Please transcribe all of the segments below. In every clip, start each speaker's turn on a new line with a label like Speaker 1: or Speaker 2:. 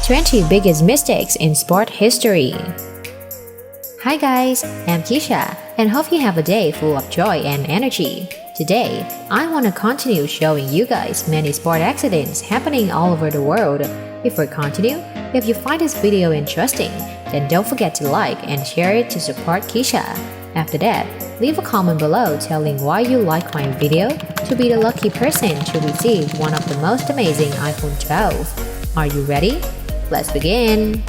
Speaker 1: 20 Biggest Mistakes in Sport History. Hi guys, I'm Keisha and hope you have a day full of joy and energy. Today, I want to continue showing you guys many sport accidents happening all over the world. Before continue, if you find this video interesting, then don't forget to like and share it to support Keisha. After that, leave a comment below telling why you like my video to be the lucky person to receive one of the most amazing iPhone 12. Are you ready? Let's begin!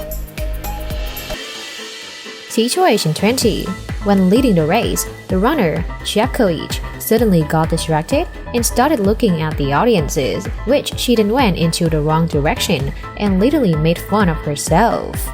Speaker 1: Situation 20. When leading the race, the runner, Djokovic, suddenly got distracted and started looking at the audiences, which she then went into the wrong direction and literally made fun of herself.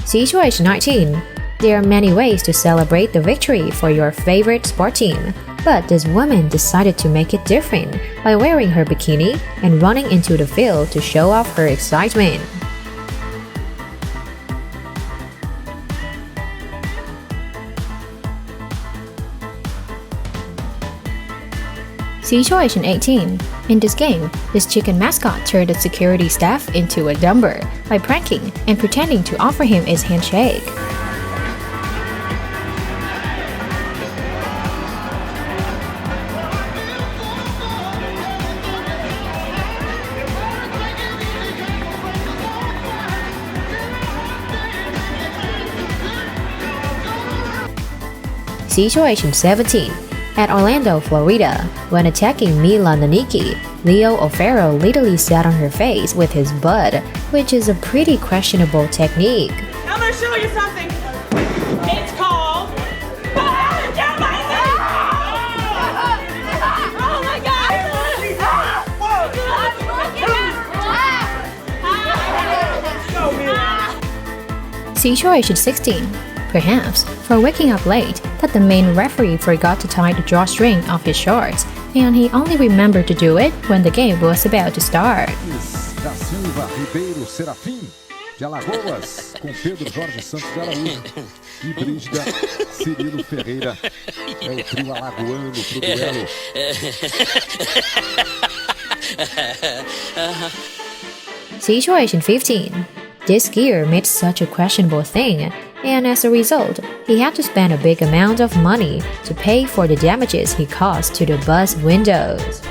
Speaker 1: Situation 19. There are many ways to celebrate the victory for your favorite sport team, but this woman decided to make it different by wearing her bikini and running into the field to show off her excitement. Situation 18. In this game, this chicken mascot turned the security staff into a dumber by pranking and pretending to offer him his handshake. Situation 17. At Orlando, Florida, when attacking Mila Naniki, Leo O'Farrell literally sat on her face with his butt, which is a pretty questionable technique.
Speaker 2: I'm gonna show you something. It's called. Oh my God!
Speaker 1: Situation 16. Perhaps, for waking up late, that the main referee forgot to tie the drawstring of his shorts, and he only remembered to do it when the game was about to start.
Speaker 3: Da Silva, Ribeiro, Serafim, de Alagoas, com Pedro Jorge Santos de Araújo e Brígida Cirilo Ferreira. É o trio alagoano pro duelo.
Speaker 1: Situation 15. This skier made such a questionable thing, and as a result, he had to spend a big amount of money to pay for the damages he caused to the bus windows.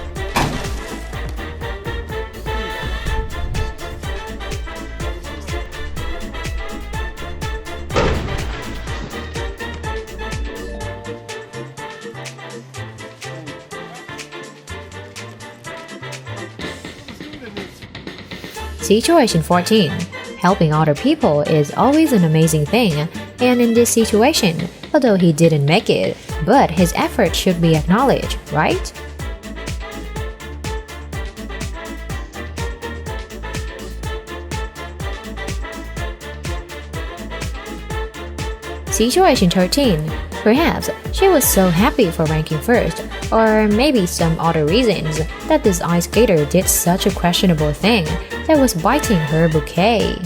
Speaker 1: Situation 14. Helping other people is always an amazing thing, and in this situation, although he didn't make it, but his effort should be acknowledged, right? Situation 13. Perhaps she was so happy for ranking first, or maybe some other reasons, that this ice skater did such a questionable thing that was biting her bouquet.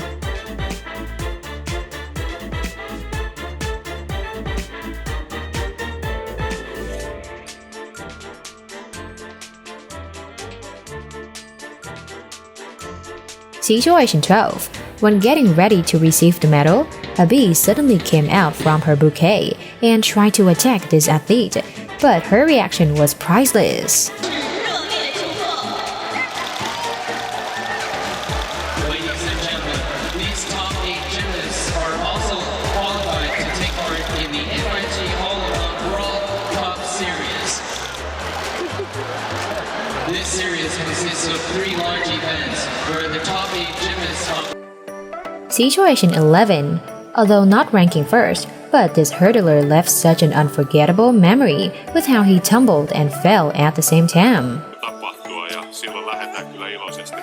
Speaker 1: Situation 12. When getting ready to receive the medal, a bee suddenly came out from her bouquet and tried to attack this athlete, but her reaction was priceless.
Speaker 4: Ladies and gentlemen, these top 8 gymnasts are also qualified to take part in the FIG All-Around World Cup Series. This series consists of 3 large events where the top 8 gymnasts
Speaker 1: Situation 11. Although not ranking first, but this hurdler left such an unforgettable memory with how he tumbled and fell at the same time.
Speaker 5: Tapahtua ja silloin lähdetään kyllä iloisesti.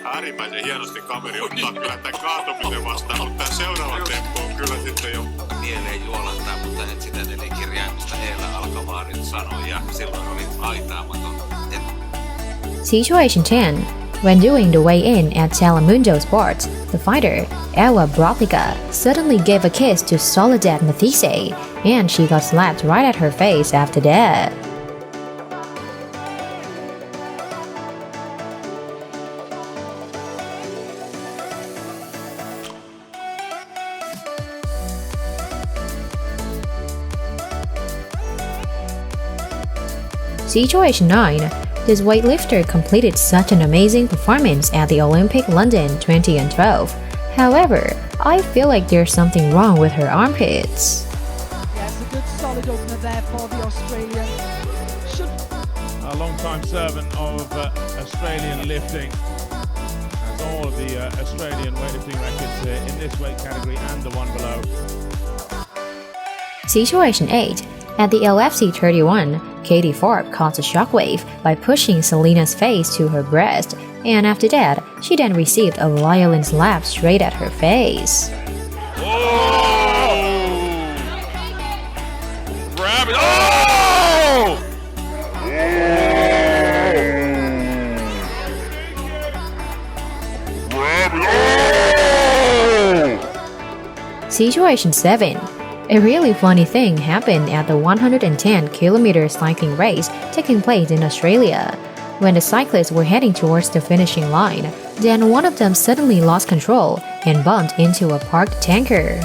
Speaker 5: Äärimmäisen hienosti kaveri ottaa kyllä tämän kaatumisen vastaan, mutta tämä seuraava temppu on kyllä sitten jo
Speaker 6: mieleen juolahtaa, mutta en sitä 4 kirjaimista heillä alkavaa nyt sanoa ja silloin oli aitaamaton.
Speaker 1: Situation 10. When doing the weigh-in at Telemundo Sports, the fighter, Ewa Brodlicka, suddenly gave a kiss to Soledad Matisse, and she got slapped right at her face after that. Situation 9. This weightlifter completed such an amazing performance at the Olympic London 2012. However, I feel like there's something wrong with her armpits.
Speaker 2: Yes, a good solid opener there for the Australian.
Speaker 7: A long-time servant of Australian lifting. Has all of the Australian weightlifting records in this weight category and the one below.
Speaker 1: Situation 8. At the LFC 31, Katie Thorpe caused a shockwave by pushing Selena's face to her breast, and after that, she then received a violent slap straight at her face.
Speaker 7: Oh! Grab it! Oh!
Speaker 1: Situation 7. A really funny thing happened at the 110-kilometer cycling race taking place in Australia. When the cyclists were heading towards the finishing line, then one of them suddenly lost control and bumped into a parked tanker.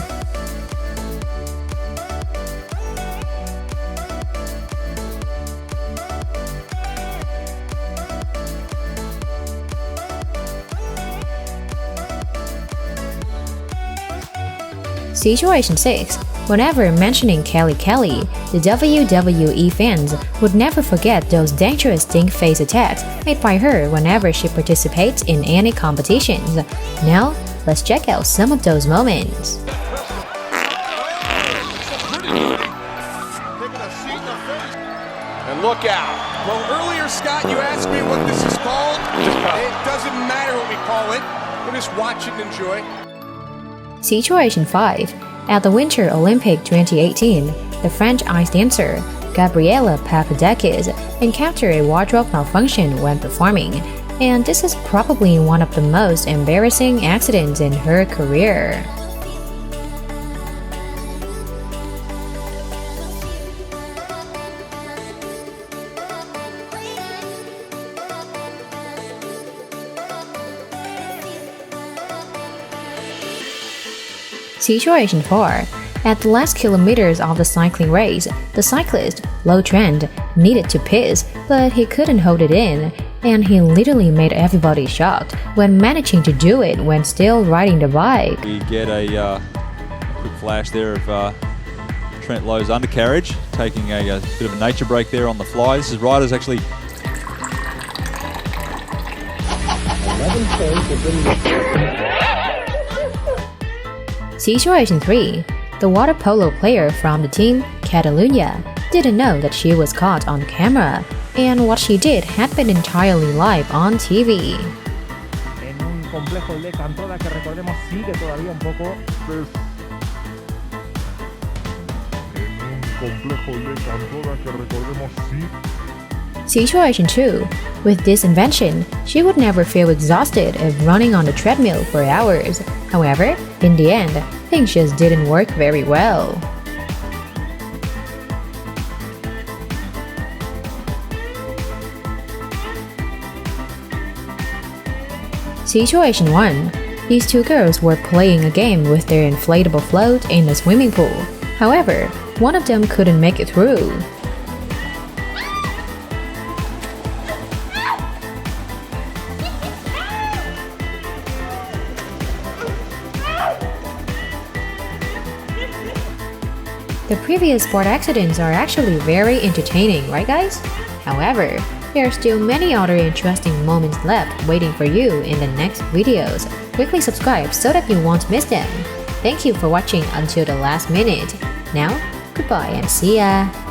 Speaker 1: Situation 6. Whenever mentioning Kelly Kelly, the WWE fans would never forget those dangerous stink face attacks made by her whenever she participates in any competitions. Now, let's check out some of those moments.
Speaker 8: And look out. Well, earlier, Scott, you asked me what this is called. It doesn't matter what we call it. We'll just watch it and enjoy.
Speaker 1: Situation 5. At the Winter Olympic 2018, the French ice dancer, Gabriela Papadakis, encountered a wardrobe malfunction when performing, and this is probably one of the most embarrassing accidents in her career. Situation 4. At the last kilometers of the cycling race, the cyclist, Lo Trend, needed to piss, but he couldn't hold it in, and he literally made everybody shocked when managing to do it when still riding the bike.
Speaker 9: We get a quick flash there of Trent Lowe's undercarriage, taking a bit of a nature break there on the fly. This is riders actually...
Speaker 1: Situation 3. The water polo player from the team, Catalunya, didn't know that she was caught on camera, and what she did had been entirely live on TV.
Speaker 10: En un complejo de Cantola que recordemos sigue todavía un poco.
Speaker 1: Situation 2. With this invention, she would never feel exhausted if running on the treadmill for hours. However, in the end, things just didn't work very well. Situation 1. These two girls were playing a game with their inflatable float in a swimming pool. However, one of them couldn't make it through. The previous sport accidents are actually very entertaining, right guys? However, there are still many other interesting moments left waiting for you in the next videos. Quickly subscribe so that you won't miss them. Thank you for watching until the last minute. Now, goodbye and see ya!